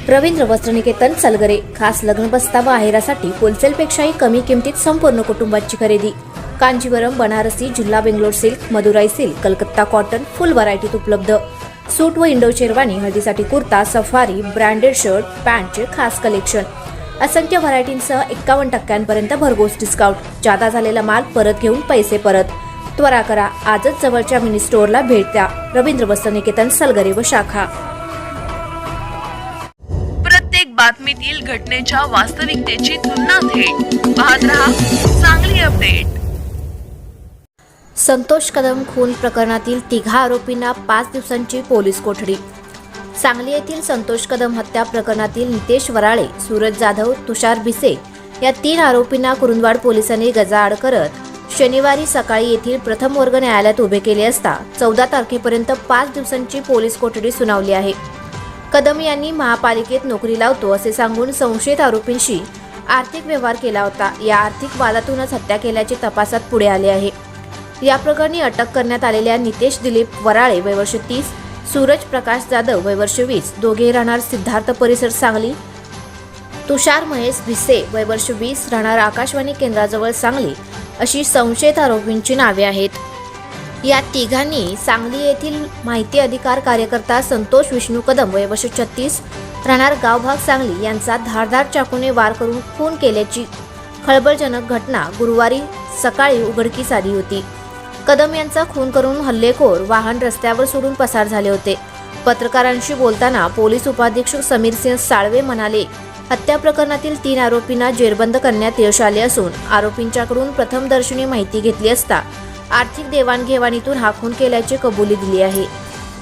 रवींद्र वस्त्रनिकेतन सलगरे खास लग्न बस्ता व आहेरासाठी होलसेलपेक्षाही कमी किमतीत संपूर्ण कुटुंबाची खरेदी। कांजीवरम, बनारसी, जिल्हा Bangalore silk, Madurai silk, Calcutta cotton full व्हरायटीत उपलब्ध। सूट व इंडो शेरवानी, हळदीसाठी कुर्ता, सफारी, ब्रँडेड शर्ट, पॅन्टचे खास कलेक्शन। असंख्य व्हरायटींसह 51% भरघोस डिस्काउंट। जादा झालेला माल परत घेऊन पैसे परत। त्वरा करा, आजच जवळच्या मिनी स्टोअरला भेट द्या। रवींद्र वस्त्रनिकेतन सलगरे व शाखा। प्रत्येक बातमीतील घटनेच्या वास्तविकतेची तुलना थेट पाहत रहा चांगली अपडेट। संतोष कदम खून प्रकरणातील तिघा आरोपींना 5 दिवसांची पोलीस कोठडी। सांगली येथील संतोष कदम हत्या प्रकरणातील नितेश वराळे, सूरज जाधव, तुषार भिसे या 3 आरोपींना कुरुंदवाड पोलिसांनी गजाआड करत शनिवारी सकाळी येथील प्रथम वर्ग न्यायालयात उभे केले असता 14 तारखेपर्यंत 5 दिवसांची पोलीस कोठडी सुनावली आहे। कदम यांनी महापालिकेत नोकरी लावतो असे सांगून संशयित आरोपींशी आर्थिक व्यवहार केला होता। या आर्थिक वादातूनच हत्या केल्याचे तपासात पुढे आले आहे। या प्रकरणी अटक करण्यात आलेल्या नितेश दिलीप वराळे वय वर्ष 30, सूरज प्रकाश जाधव वय वर्ष 20 दोघे राहणार सिद्धार्थ परिसर सांगली, तुषार महेश भिसे वय वर्ष 20 राहणार आकाशवाणी केंद्राजवळ सांगली अशी संशयित आरोपींची नावे आहेत। या तिघांनी सांगली येथील माहिती अधिकार कार्यकर्ता संतोष विष्णू कदम वय वर्ष 36 राहणार गावभाग सांगली यांचा धारदार चाकूने वार करून खून केल्याची खळबळजनक घटना गुरुवारी सकाळी उघडकीस आली होती। कदम यांचा खून करून हल्लेखोर वाहन रस्त्यावर सोडून पसार झाले होते। पत्रकारांशी बोलताना पोलीस उपाधीक्षक समीर सिंह साळवे म्हणाले, हत्या प्रकरणातील 3 आरोपींना जेरबंद करण्यात यश आले असून आरोपींच्याकडून प्रथमदर्शनी माहिती घेतली असता आर्थिक देवाणघेवाणीतून हा खून केल्याची कबुली दिली आहे।